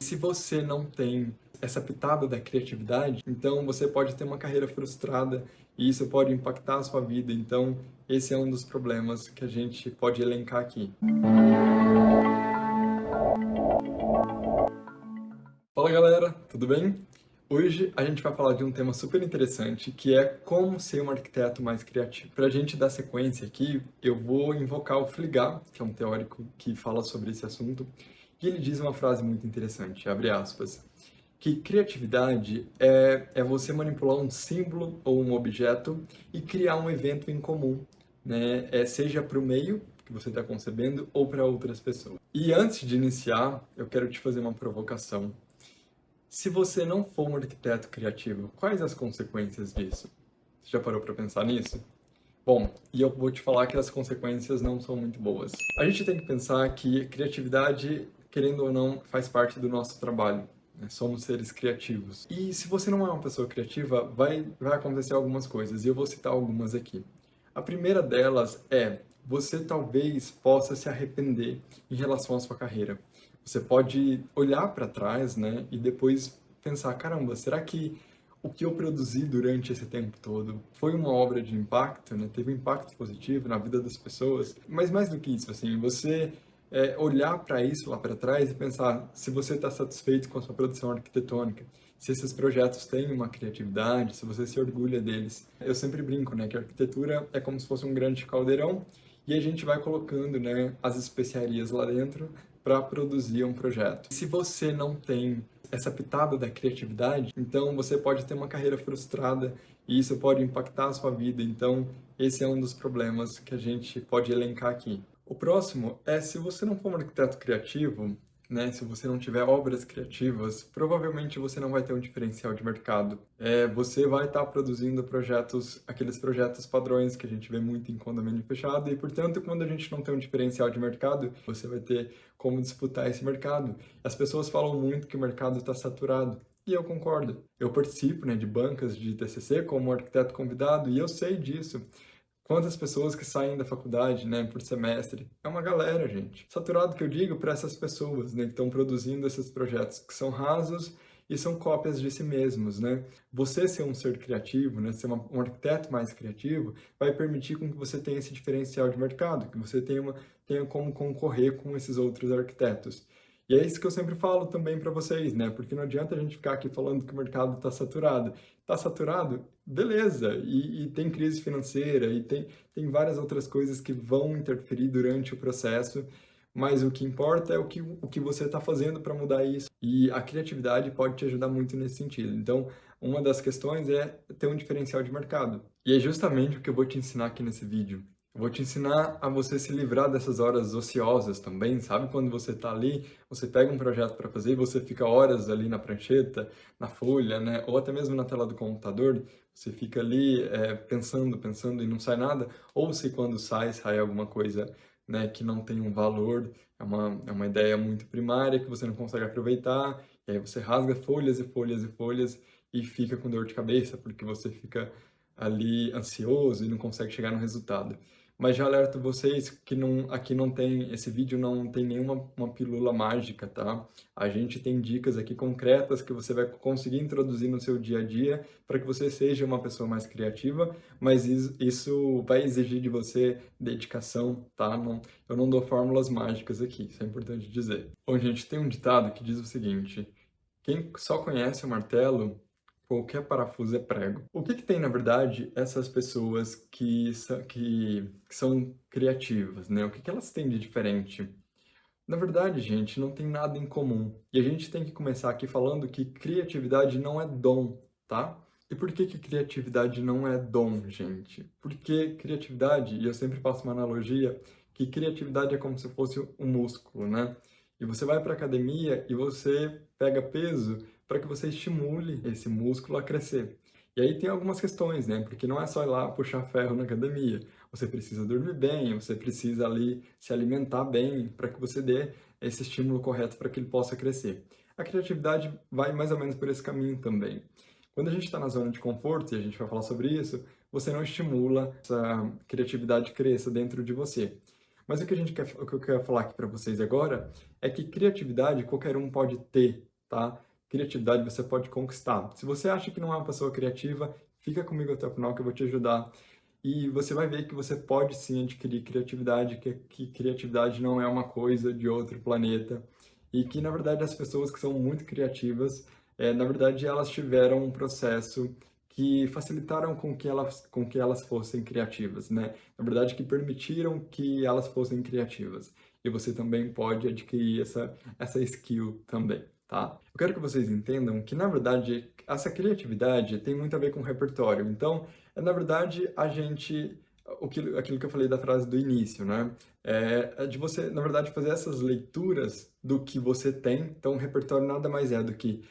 Se você não tem essa pitada da criatividade, então você pode ter uma carreira frustrada e isso pode impactar a sua vida. Então, esse é um dos problemas que a gente pode elencar aqui. Fala galera, tudo bem? Hoje a gente vai falar de um tema super interessante que é como ser um arquiteto mais criativo. Para a gente dar sequência aqui, eu vou invocar o Fligar, que é um teórico que fala sobre esse assunto, e ele diz uma frase muito interessante, abre aspas, que criatividade é você manipular um símbolo ou um objeto e criar um evento em comum, né? Seja para o meio que você está concebendo ou para outras pessoas. E antes de iniciar, eu quero te fazer uma provocação. Se você não for um arquiteto criativo, quais as consequências disso? Você já parou para pensar nisso? Bom, e eu vou te falar que as consequências não são muito boas. A gente tem que pensar que criatividade, querendo ou não, faz parte do nosso trabalho, né? Somos seres criativos. E se você não é uma pessoa criativa, vai acontecer algumas coisas, e eu vou citar algumas aqui. A primeira delas é, você talvez possa se arrepender em relação à sua carreira. Você pode olhar para trás, né, e depois pensar, caramba, será que o que eu produzi durante esse tempo todo foi uma obra de impacto, né? Teve um impacto positivo na vida das pessoas? Mas mais do que isso, assim, você olhar para isso lá para trás e pensar se você está satisfeito com a sua produção arquitetônica, se esses projetos têm uma criatividade, se você se orgulha deles. Eu sempre brinco, né, que a arquitetura é como se fosse um grande caldeirão e a gente vai colocando, né, as especiarias lá dentro para produzir um projeto. Se você não tem essa pitada da criatividade, então você pode ter uma carreira frustrada e isso pode impactar a sua vida. Então, esse é um dos problemas que a gente pode elencar aqui. O próximo é se você não for um arquiteto criativo, né, se você não tiver obras criativas, provavelmente você não vai ter um diferencial de mercado. Você vai estar produzindo projetos, aqueles projetos padrões que a gente vê muito em condomínio fechado e, portanto, quando a gente não tem um diferencial de mercado, você vai ter como disputar esse mercado. As pessoas falam muito que o mercado está saturado. E eu concordo. Eu participo, né, de bancas de TCC como arquiteto convidado e eu sei disso. Quantas pessoas que saem da faculdade, né, por semestre? É uma galera, gente. Saturado que eu digo para essas pessoas, né, que estão produzindo esses projetos que são rasos e são cópias de si mesmos, né? Você ser um ser criativo, né, ser um arquiteto mais criativo, vai permitir com que você tenha esse diferencial de mercado, que você tenha como concorrer com esses outros arquitetos. E é isso que eu sempre falo também para vocês, né? Porque não adianta a gente ficar aqui falando que o mercado está saturado. Está saturado? Beleza, e tem crise financeira, e tem várias outras coisas que vão interferir durante o processo, mas o que importa é o que você está fazendo para mudar isso. E a criatividade pode te ajudar muito nesse sentido. Então, uma das questões é ter um diferencial de mercado. E é justamente o que eu vou te ensinar aqui nesse vídeo. Eu vou te ensinar a você se livrar dessas horas ociosas também, sabe? Quando você está ali, você pega um projeto para fazer e você fica horas ali na prancheta, na folha, né? Ou até mesmo na tela do computador, você fica ali pensando e não sai nada, ou se quando sai alguma coisa, né, que não tem um valor, é uma ideia muito primária que você não consegue aproveitar, e aí você rasga folhas e folhas e folhas e fica com dor de cabeça, porque você fica ali ansioso e não consegue chegar no resultado. Mas já alerto vocês que aqui não tem, esse vídeo não tem nenhuma uma pílula mágica, tá? A gente tem dicas aqui concretas que você vai conseguir introduzir no seu dia a dia para que você seja uma pessoa mais criativa, mas isso vai exigir de você dedicação, tá? Eu não dou fórmulas mágicas aqui, isso é importante dizer. Bom, gente, tem um ditado que diz o seguinte: quem só conhece o martelo, qualquer parafuso é prego. O que que tem, na verdade, essas pessoas que são criativas, né? O que que elas têm de diferente? Na verdade, gente, não tem nada em comum. E a gente tem que começar aqui falando que criatividade não é dom, tá? E por que que criatividade não é dom, gente? Porque criatividade, e eu sempre faço uma analogia, que criatividade é como se fosse um músculo, né? E você vai para academia e você pega peso para que você estimule esse músculo a crescer. E aí tem algumas questões, né? Porque não é só ir lá puxar ferro na academia. Você precisa dormir bem, você precisa ali se alimentar bem para que você dê esse estímulo correto para que ele possa crescer. A criatividade vai mais ou menos por esse caminho também. Quando a gente está na zona de conforto, e a gente vai falar sobre isso, você não estimula essa criatividade cresça dentro de você. Mas o que eu quero falar aqui para vocês agora é que criatividade qualquer um pode ter, tá? Criatividade você pode conquistar. Se você acha que não é uma pessoa criativa, fica comigo até o final que eu vou te ajudar. E você vai ver que você pode sim adquirir criatividade, que criatividade não é uma coisa de outro planeta. E que, na verdade, as pessoas que são muito criativas, na verdade, elas tiveram um processo que facilitaram com que elas fossem criativas, né? Na verdade, que permitiram que elas fossem criativas. E você também pode adquirir essa skill também, tá? Eu quero que vocês entendam que, na verdade, essa criatividade tem muito a ver com repertório. Então, na verdade, aquilo que eu falei da frase do início, né? É de você, na verdade, fazer essas leituras do que você tem. Então, o repertório nada mais é do que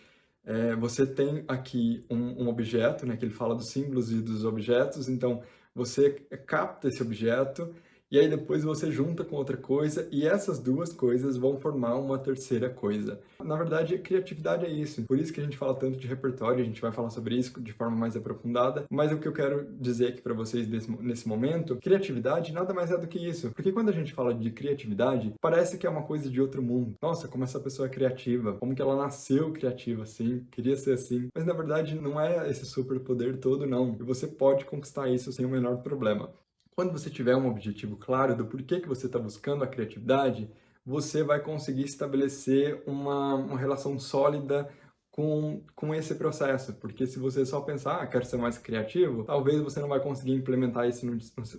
você tem aqui um objeto, né, que ele fala dos símbolos e dos objetos, então você capta esse objeto e aí depois você junta com outra coisa e essas duas coisas vão formar uma terceira coisa. Na verdade, criatividade é isso. Por isso que a gente fala tanto de repertório, a gente vai falar sobre isso de forma mais aprofundada, mas o que eu quero dizer aqui para vocês nesse momento, criatividade nada mais é do que isso. Porque quando a gente fala de criatividade, parece que é uma coisa de outro mundo. Nossa, como essa pessoa é criativa, como que ela nasceu criativa assim, queria ser assim. Mas na verdade não é esse superpoder todo não. E você pode conquistar isso sem o menor problema. Quando você tiver um objetivo claro do porquê que você está buscando a criatividade, você vai conseguir estabelecer uma relação sólida com esse processo. Porque se você só pensar, quero ser mais criativo, talvez você não vai conseguir implementar isso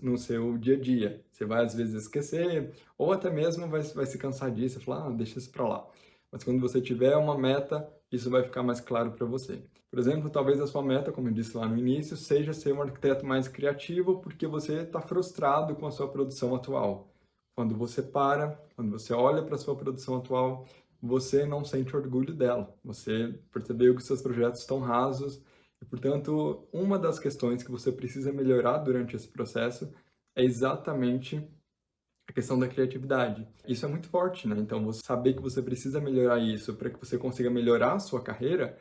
no seu dia a dia. Você vai às vezes esquecer, ou até mesmo vai se cansar disso e falar, deixa isso para lá. Mas quando você tiver uma meta, isso vai ficar mais claro para você. Por exemplo, talvez a sua meta, como eu disse lá no início, seja ser um arquiteto mais criativo porque você está frustrado com a sua produção atual. Quando você olha para a sua produção atual, você não sente orgulho dela. Você percebeu que seus projetos estão rasos e, portanto, uma das questões que você precisa melhorar durante esse processo é exatamente a questão da criatividade. Isso é muito forte, né? Então, você saber que você precisa melhorar isso para que você consiga melhorar a sua carreira,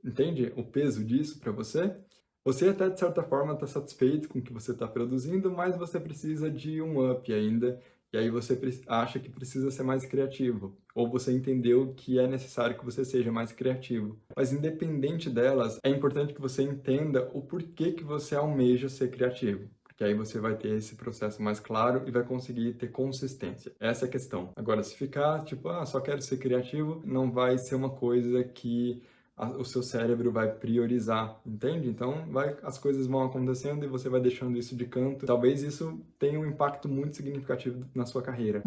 entende o peso disso para você? Você até, de certa forma, está satisfeito com o que você está produzindo, mas você precisa de um up ainda, e aí você acha que precisa ser mais criativo, ou você entendeu que é necessário que você seja mais criativo. Mas independente delas, é importante que você entenda o porquê que você almeja ser criativo. Que aí você vai ter esse processo mais claro e vai conseguir ter consistência. Essa é a questão. Agora, se ficar tipo, só quero ser criativo, não vai ser uma coisa que o seu cérebro vai priorizar, entende? Então, as coisas vão acontecendo e você vai deixando isso de canto. Talvez isso tenha um impacto muito significativo na sua carreira.